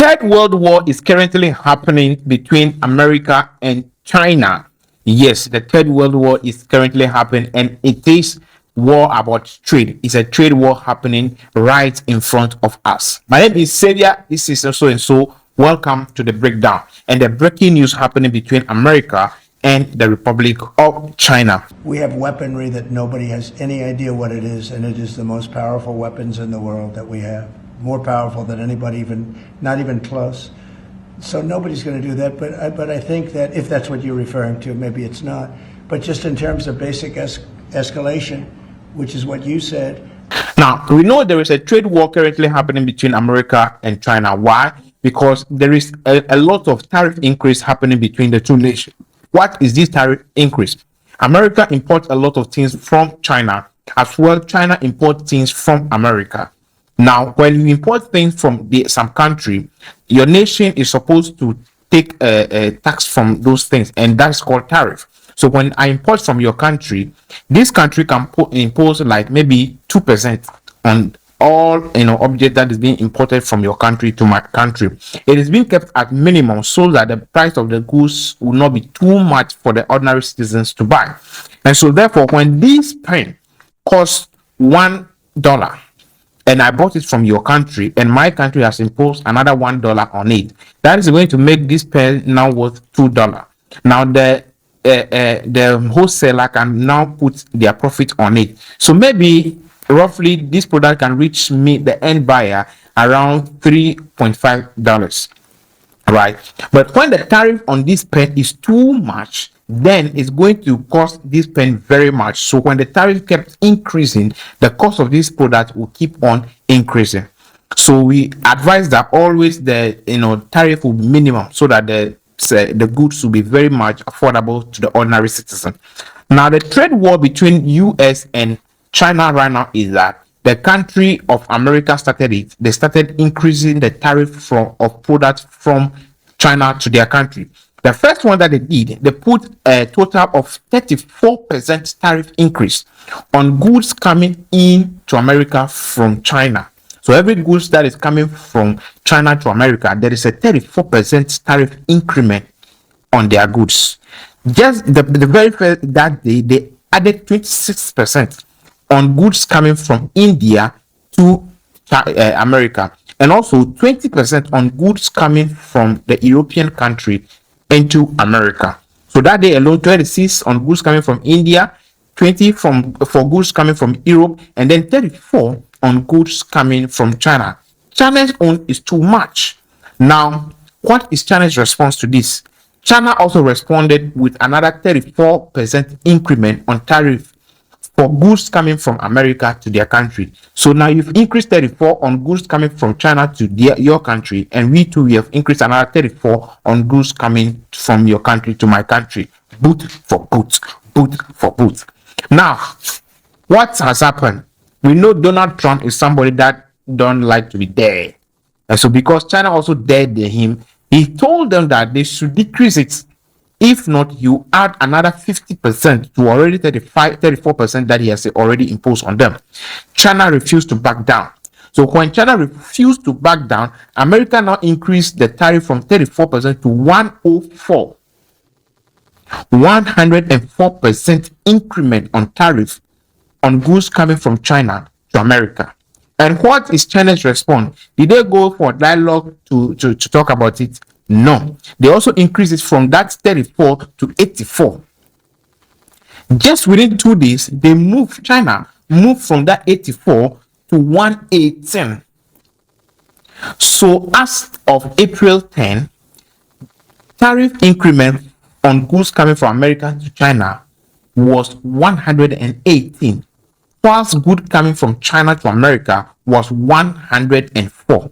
Third World War is currently happening between America and China. Yes, the Third World War is currently happening, and it is war about trade. It's a trade war happening right in front of us. My name is Xavier. This is so and so. Welcome to the breakdown and the breaking news happening between America and the Republic of China. We have weaponry that nobody has any idea what it is, and it is the most powerful weapons in the world that we have. More powerful than anybody, not even close. So nobody's going to do that. But I think that if that's what you're referring to, maybe it's not. But just in terms of basic escalation, which is what you said. Now, we know there is a trade war currently happening between America and China. Why? Because there is a lot of tariff increase happening between the two nations. What is this tariff increase? America imports a lot of things from China, as well China imports things from America. Now, when you import things from some country, your nation is supposed to take a tax from those things, and that's called tariff. So when I import from your country, this country can impose like maybe 2% on all object that is being imported from your country to my country. It is being kept at minimum so that the price of the goods will not be too much for the ordinary citizens to buy. And so therefore, when this pen costs $1 and I bought it from your country, and my country has imposed another $1 on it, that is going to make this pen now worth $2. Now the wholesaler can now put their profit on it. So maybe roughly this product can reach me, the end buyer, around $3.5, right? But when the tariff on this pen is too much, then it's going to cost this pen very much. So when the tariff kept increasing, the cost of this product will keep on increasing. So we advise that always the tariff will be minimum, so that the goods will be very much affordable to the ordinary citizen. Now, the trade war between US and China right now is that the country of America started it. They started increasing the tariff of products from China to their country. The first one that they did, they put a total of 34% tariff increase on goods coming in to America from China. So every goods that is coming from China to America, there is a 34% tariff increment on their goods. Just the very first that day, they added 26% on goods coming from India to America, and also 20% on goods coming from the European country into America. So that day alone, 26 on goods coming from India, 20 for goods coming from Europe, and then 34 on goods coming from China. China's own is too much. Now, what is China's response to this? China also responded with another 34% increment on tariff for goods coming from America to their country. So now you've increased 34 on goods coming from China to your country, and we have increased another 34 on goods coming from your country to my country. Boot for boot, boot for boot. Now, what has happened? We know Donald Trump is somebody that don't like to be there. And so because China also dared him, he told them that they should decrease it. If not, you add another 50% to already 34% that he has already imposed on them. China refused to back down. So when China refused to back down, America now increased the tariff from 34% to 104. 104% increment on tariff on goods coming from China to America. And what is China's response? Did they go for dialogue to talk about it? No. They also increased it from that 34 to 84. Just within 2 days, China moved from that 84 to 118. So as of April 10, tariff increment on goods coming from America to China was 118, whilst goods coming from China to America was 104.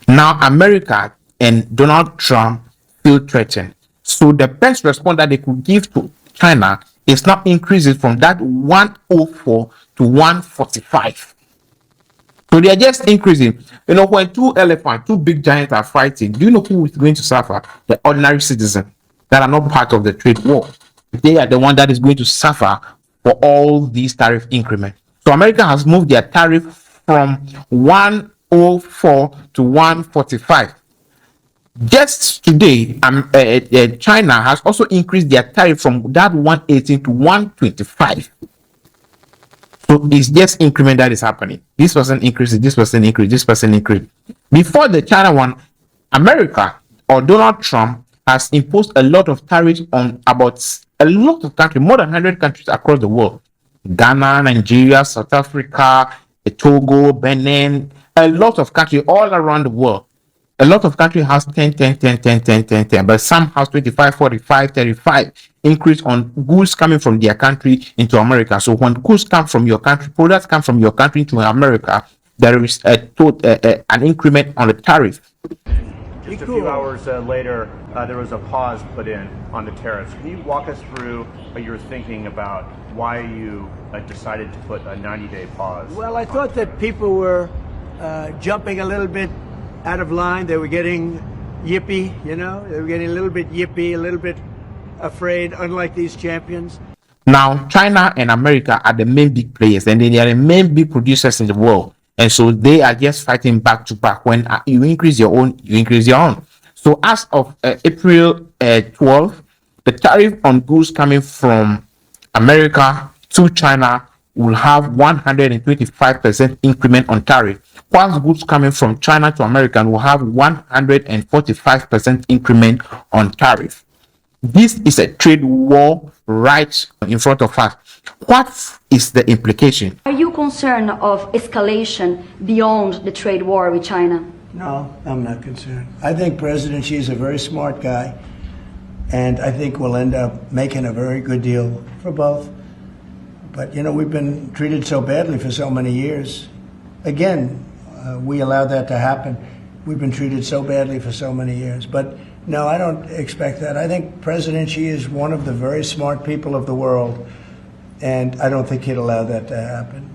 Now America and Donald Trump feel threatened. So the best response that they could give to China is now increasing from that 104 to 145. So they are just increasing. When two big giants are fighting, do you know who is going to suffer? The ordinary citizen that are not part of the trade war. They are the one that is going to suffer for all these tariff increments. So America has moved their tariff from 104 to 145. Just today, China has also increased their tariff from that 118 to 125. So it's just increment that is happening. This person increases, this person increase, this person increase. Before the China one, America or Donald Trump has imposed a lot of tariffs on about a lot of countries, more than 100 countries across the world. Ghana, Nigeria, South Africa, Togo, Benin, a lot of countries all around the world. A lot of countries has 10, 10, 10, 10, 10, 10, 10, but some has 25, 45, 35 increase on goods coming from their country into America. So when goods come from your country, products come from your country to America, there is an increment on the tariff. Just a few hours later, there was a pause put in on the tariffs. Can you walk us through your thinking about why you decided to put a 90-day pause? Well, I thought that people were jumping a little bit out of line. They were getting yippy, you know? They were getting a little bit yippy, a little bit afraid, unlike these champions. Now, China and America are the main big players, and they are the main big producers in the world. And so they are just fighting back to back. When you increase your own, you increase your own. So as of April 12th, the tariff on goods coming from America to China will have 125% increment on tariff, whilst goods coming from China to America will have 145% increment on tariff. This is a trade war right in front of us. What is the implication? Are you concerned of escalation beyond the trade war with China? No, I'm not concerned. I think President Xi is a very smart guy, and I think we'll end up making a very good deal for both. But, you know, we've been treated so badly for so many years. Again, we allowed that to happen. We've been treated so badly for so many years. But no, I don't expect that. I think President Xi is one of the very smart people of the world, and I don't think he'd allow that to happen.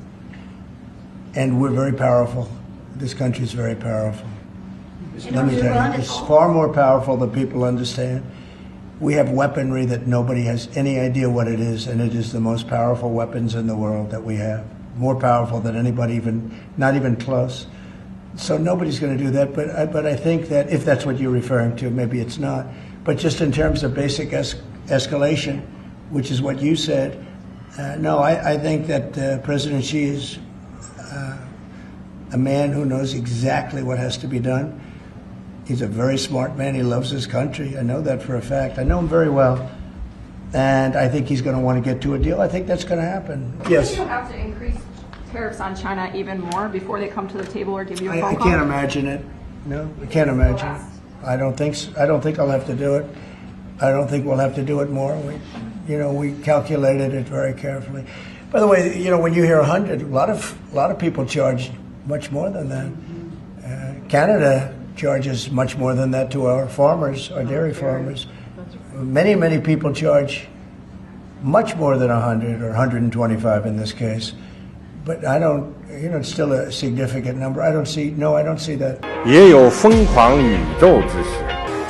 And we're very powerful. This country is very powerful. Let me tell you, it's far more powerful than people understand. We have weaponry that nobody has any idea what it is, and it is the most powerful weapons in the world that we have. More powerful than anybody, not even close. So nobody's going to do that, but I think that if that's what you're referring to, maybe it's not. But just in terms of basic escalation, which is what you said, no, I think that President Xi is a man who knows exactly what has to be done. He's a very smart man. He loves his country. I know that for a fact. I know him very well. And I think he's going to want to get to a deal. I think that's going to happen. Yes. Do you have to increase tariffs on China even more before they come to the table or give you a phone I call? can't imagine it. No, I can't imagine it. I don't think I'll have to do it. I don't think we'll have to do it more. We calculated it very carefully. By the way, when you hear 100, a lot of people charge much more than that. Canada charges much more than that to our farmers, our dairy farmers. Many people charge much more than 100 or 125 in this case. But I don't, it's still a significant number. I don't see that. 也有疯狂宇宙之时，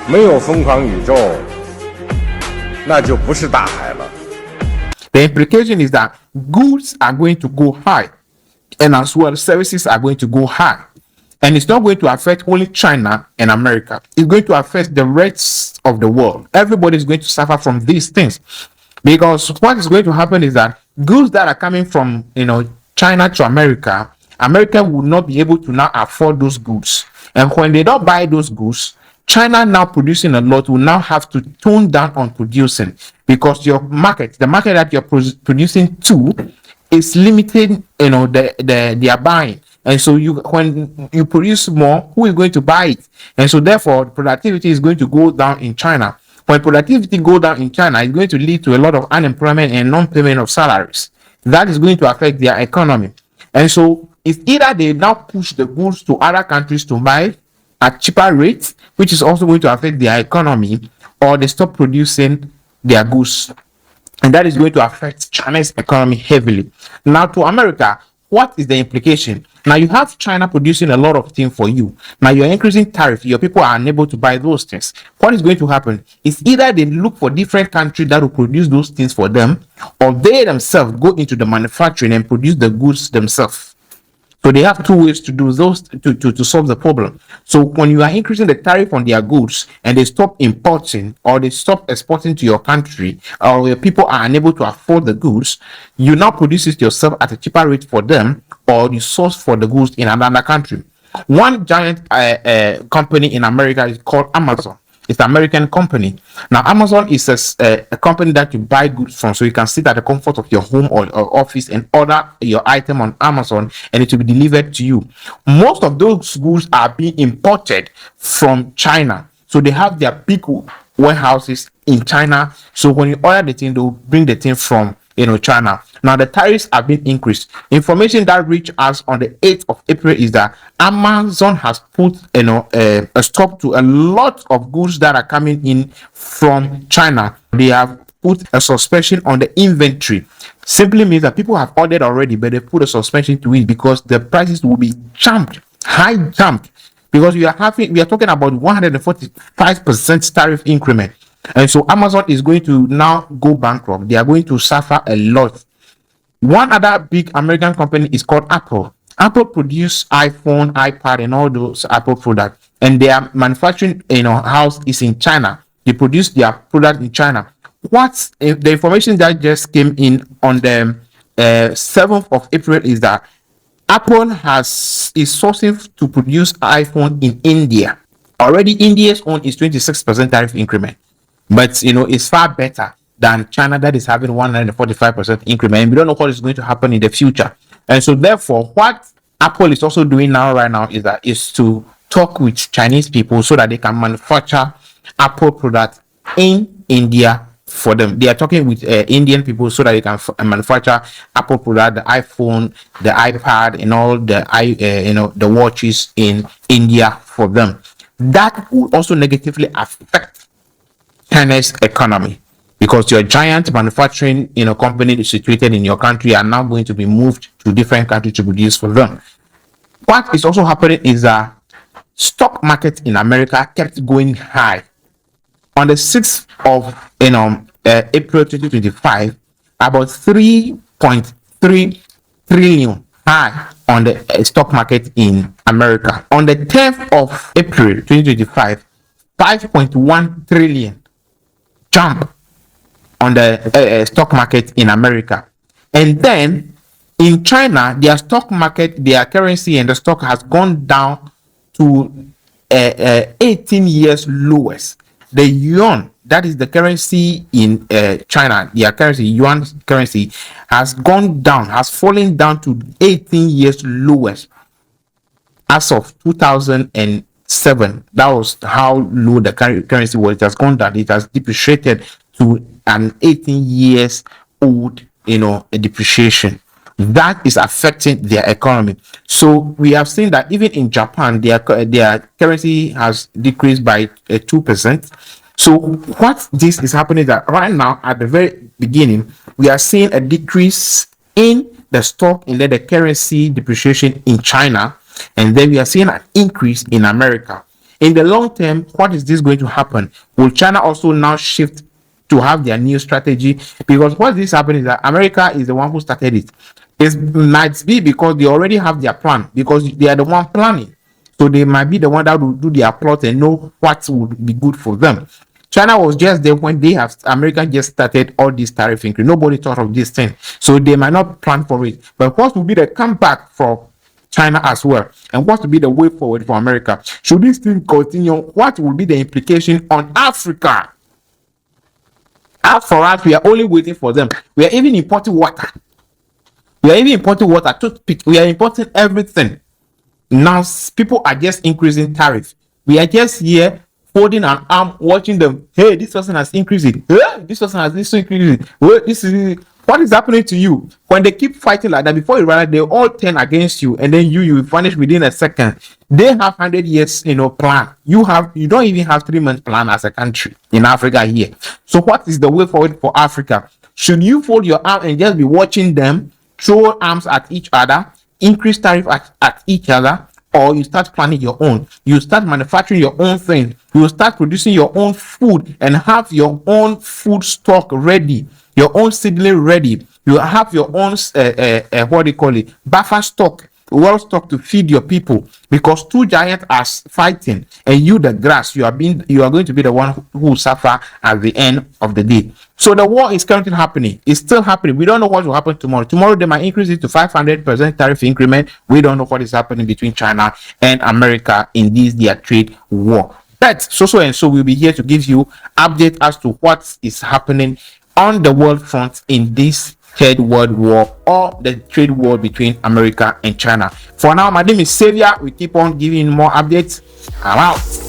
没有疯狂宇宙，那就不是大海了。 The implication is that goods are going to go high, and as well services are going to go high. And it's not going to affect only China and America. It's going to affect the rest of the world. Everybody is going to suffer from these things. Because what is going to happen is that goods that are coming from, China to America, America will not be able to now afford those goods. And when they don't buy those goods, China now producing a lot will now have to tone down on producing, because the market that you're producing to is limiting, their buying. And so when you produce more, who is going to buy it? And so therefore, productivity is going to go down in China. When productivity go down in China, it's going to lead to a lot of unemployment and non-payment of salaries. That is going to affect their economy. And so it's either they now push the goods to other countries to buy at cheaper rates, which is also going to affect their economy, or they stop producing their goods. And that is going to affect China's economy heavily. Now to America, what is the implication? Now you have China producing a lot of things for you. Now you're increasing tariff. Your people are unable to buy those things. What is going to happen is either they look for different countries that will produce those things for them, or they themselves go into the manufacturing and produce the goods themselves. So they have two ways to do those to solve the problem. So when you are increasing the tariff on their goods and they stop importing or they stop exporting to your country, or your people are unable to afford the goods, you now produce it yourself at a cheaper rate for them, or you source for the goods in another country. One giant company in America is called Amazon. It's an American company. Now, Amazon is a company that you buy goods from, so you can sit at the comfort of your home or office and order your item on Amazon, and it will be delivered to you. Most of those goods are being imported from China, so they have their big warehouses in China. So when you order the thing, they'll bring the thing from China. Now the tariffs have been increased. Information that reached us on the 8th of April is that Amazon has put a stop to a lot of goods that are coming in from China. They have put a suspension on the inventory. Simply means that people have ordered already, but they put a suspension to it because the prices will be high jumped, because we are talking about 145% tariff increment. And so Amazon is going to now go bankrupt. They are going to suffer a lot. One other big American company is called Apple. Apple produce iPhone, iPad, and all those Apple products, and their manufacturing house is in China. They produce their product in China. What's the information that just came in on the 7th of April is that Apple is sourcing to produce iPhone in India. Already, India's own is 26% tariff increment, but it's far better than China that is having 145% increment. And we don't know what is going to happen in the future. And so, therefore, what Apple is also doing right now is to talk with Chinese people so that they can manufacture Apple products in India for them. They are talking with Indian people so that they can manufacture Apple product, the iPhone, the iPad, and all the watches in India for them. That will also negatively affect China's economy, because your giant manufacturing company situated in your country are now going to be moved to different countries to produce for them. What is also happening is that stock market in America kept going high. On the 6th of April 2025, about 3.3 trillion high on the stock market in America. On the 10th of April 2025, 5.1 trillion jump on the stock market in America. And then in China, their stock market, their currency and the stock has gone down to 18 years lowest. The yuan, that is the currency in China, their currency, yuan currency, has gone down, has fallen down to 18 years lowest as of 2007. That was how low the currency was. It has gone down. It has depreciated to an 18 years old, depreciation. That is affecting their economy. So we have seen that even in Japan, their currency has decreased by 2%. So what this is happening that right now at the very beginning, we are seeing a decrease in the stock and then the currency depreciation in China, and then we are seeing an increase in America. In the long term, what is this going to happen? Will China also now shift to have their new strategy? Because what is happening is that America is the one who started it. It might be because they already have their plan, because they are the one planning. So they might be the one that will do their plot and know what would be good for them. China was just there when America just started all this tariff increase. Nobody thought of this thing. So they might not plan for it. But what will be the comeback for China as well? And what will be the way forward for America? Should this thing continue? What will be the implication on Africa? As for us, we are only waiting for them. We are even importing water. Toothpick. We are importing everything. Now people are just increasing tariffs. We are just here holding an arm, watching them. Hey, this person has increased it. Hey, this person has increased it. Well, what is happening to you when they keep fighting like that? Before you realize, they all turn against you, and then you vanish within a second. They have 100 years, plan. You don't even have 3 months plan as a country in Africa here. So what is the way forward for Africa? Should you fold your arm and just be watching them throw arms at each other, increase tariff at each other, or you start planning your own? You start manufacturing your own thing. You start producing your own food and have your own food stock ready, your own seedling ready. You have your own buffer stock well stocked to feed your people, because two giants are fighting, and you, the grass, you are going to be the one who will suffer at the end of the day. So the war is currently happening. It's still happening. We don't know what will happen tomorrow. Tomorrow they might increase it to 500% tariff increment. We don't know what is happening between China and America in this their trade war. But so and so we'll be here to give you update as to what is happening on the world front in this third world war, or the trade war between America and China. For now, my name is Xavier. We keep on giving more updates. I'm out.